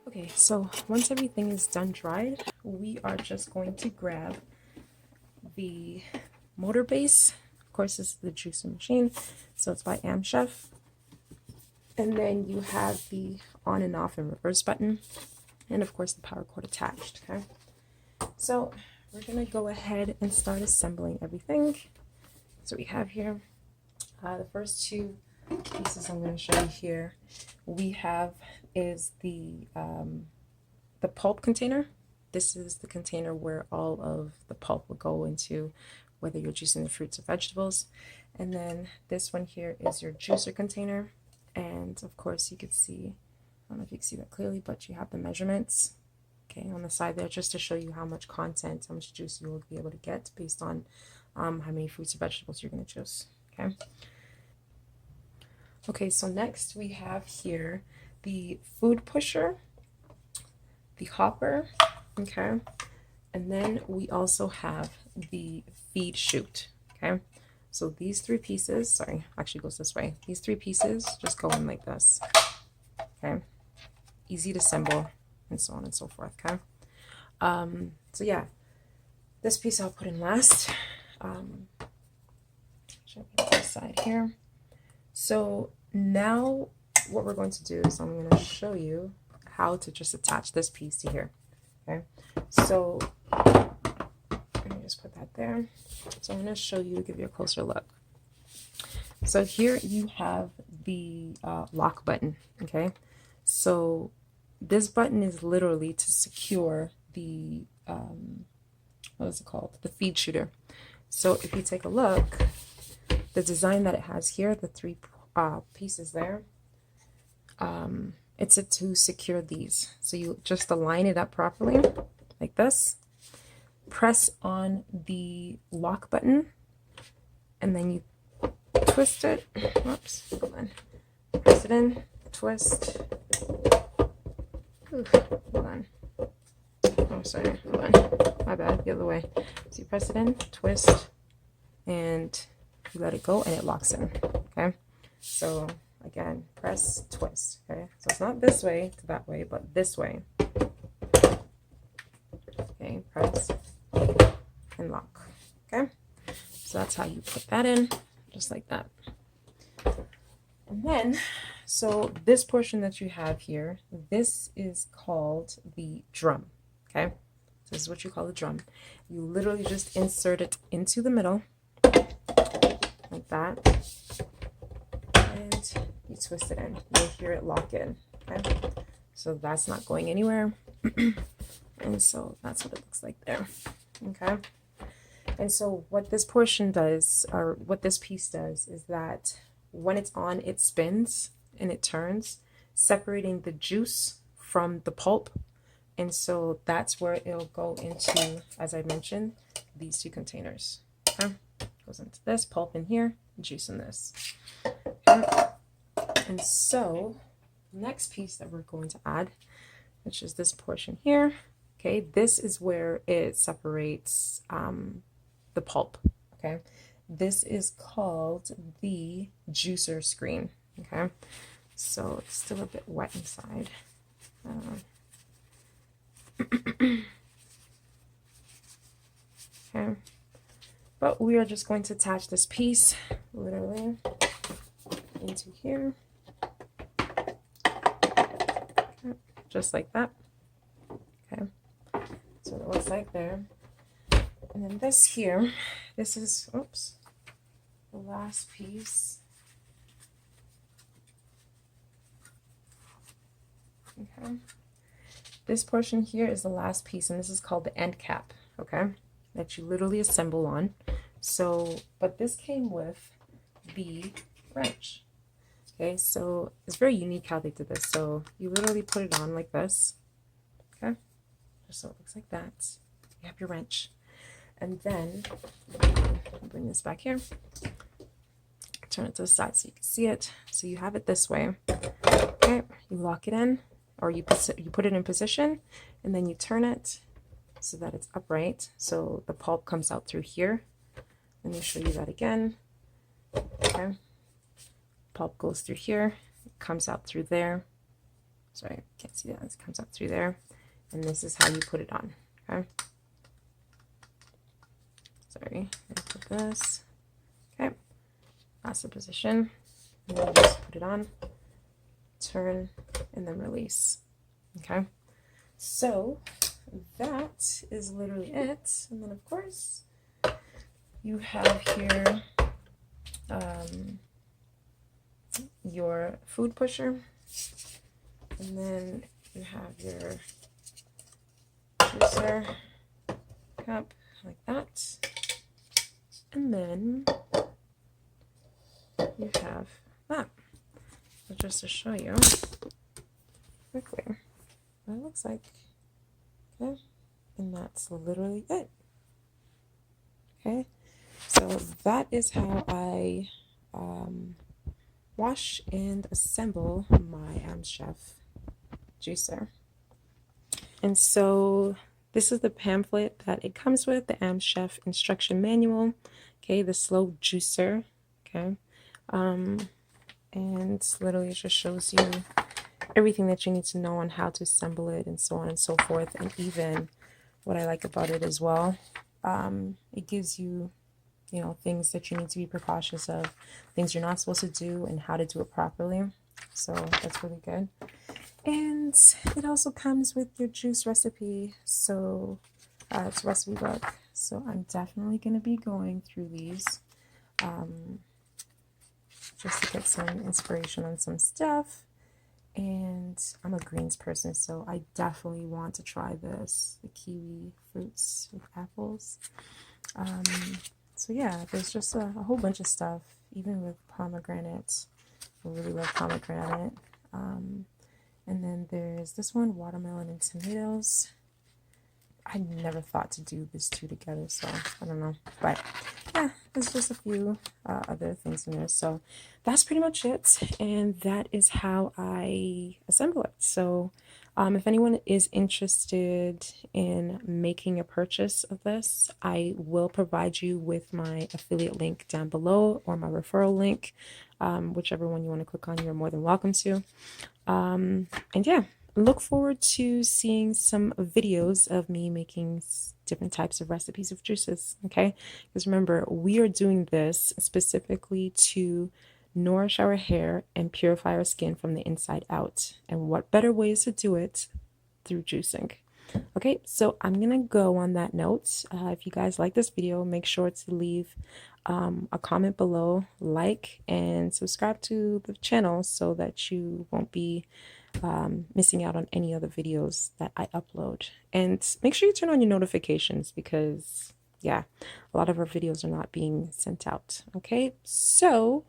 Okay, so once everything is done dried, we are just going to grab the motor base. Of course, this is the juicer machine, so it's by AmzChef. And then you have the on and off and reverse button, and of course the power cord attached. Okay, so we're gonna go ahead and start assembling everything. So we have here the first two pieces I'm going to show you here. We have is the pulp container. This is the container where all of the pulp will go into, whether you're juicing the fruits or vegetables. And then this one here is your juicer container. And of course you could see, I don't know if you can see that clearly, but you have the measurements, okay, on the side there, just to show you how much content, how much juice you will be able to get based on how many fruits or vegetables you're going to juice. Okay. Okay, so next we have here the food pusher, the hopper, okay, and then we also have the feed chute. Okay, so these three pieces, sorry, actually goes this way. These three pieces just go in like this. Okay, easy to assemble and so on and so forth. Okay, so yeah, this piece I'll put in last. Should I put this side here? So now what we're going to do is I'm going to show you how to just attach this piece to here. Okay, so let me just put that there. So I'm going to show you to give you a closer look. So here you have the lock button. Okay, so this button is literally to secure the what is it called, the feed shooter. So if you take a look, the design that it has here, the three pieces there, it's to secure these. So you just align it up properly like this, press on the lock button, and then you twist it. Whoops, hold on. Press it in, twist. Ooh, hold on. Oh, sorry, hold on. My bad, the other way. So you press it in, twist, and you let it go, and it locks in. Okay, so again, press, twist. Okay, so it's not this way to that way, but this way. Okay, press and lock. Okay, so that's how you put that in, just like that. And then, so this portion that you have here, this is called the drum. Okay, this is what you call the drum. You literally just insert it into the middle like that, and you twist it in. You'll hear it lock in. Okay, so that's not going anywhere. And so that's what it looks like there. Okay, and so what this portion does, or what this piece does, is that when it's on, it spins and it turns, separating the juice from the pulp. And so that's where it'll go into, as I mentioned, these two containers. Okay, goes into this pulp in here, juice in this. Okay. And so next piece that we're going to add, which is this portion here. Okay, this is where it separates the pulp. Okay, this is called the juicer screen. Okay, so it's still a bit wet inside. Okay, but we are just going to attach this piece literally into here, okay, just like that. Okay, so it looks like there. And then this here, this is, oops, the last piece. Okay, this portion here is the last piece, and this is called the end cap, okay, that you literally assemble on. So, but this came with the wrench. Okay, so it's very unique how they did this. So you literally put it on like this, okay, just so it looks like that. You have your wrench, and then bring this back here, turn it to the side so you can see it. So you have it this way, okay, you lock it in, or you put it in position, and then you turn it so that it's upright, so the pulp comes out through here. Let me show you that again. Okay, pulp goes through here, it comes out through there. Sorry, I can't see that. It comes out through there, and this is how you put it on. Okay, sorry, I'm gonna put this. Okay, that's the position, and then you just put it on, turn, and then release. Okay, so that is literally it. And then of course you have here your food pusher, and then you have your juicer cup like that, and then you have that. So just to show you quickly what it looks like. Okay, and that's literally it. Okay, so that is how I wash and assemble my AmzChef juicer. And so this is the pamphlet that it comes with, the AmzChef instruction manual, okay, the slow juicer, okay, and literally it just shows you everything that you need to know on how to assemble it and so on and so forth. And even what I like about it as well, it gives you, you know, things that you need to be precautious of, things you're not supposed to do, and how to do it properly. So that's really good. And it also comes with your juice recipe, so it's a recipe book. So I'm definitely going to be going through these just to get some inspiration on some stuff. And I'm a greens person, so I definitely want to try this, the kiwi fruits with apples. So yeah, there's just a whole bunch of stuff, even with pomegranate. I really love pomegranate. And then there's this one, watermelon and tomatoes. I never thought to do these two together, so I don't know. But yeah, there's just a few other things in there. So that's pretty much it. And that is how I assemble it. So if anyone is interested in making a purchase of this, I will provide you with my affiliate link down below, or my referral link, whichever one you want to click on, you're more than welcome to. And yeah, look forward to seeing some videos of me making different types of recipes of juices, okay? Because remember, we are doing this specifically to nourish our hair and purify our skin from the inside out. And what better ways to do it through juicing? Okay, so I'm gonna go on that note. If you guys like this video, make sure to leave a comment below, like, and subscribe to the channel so that you won't be missing out on any other videos that I upload. And make sure you turn on your notifications, because yeah, a lot of our videos are not being sent out. Okay, so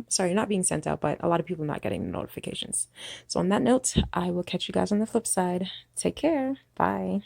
sorry, not being sent out, but a lot of people not getting the notifications. So on that note, I will catch you guys on the flip side. Take care. Bye.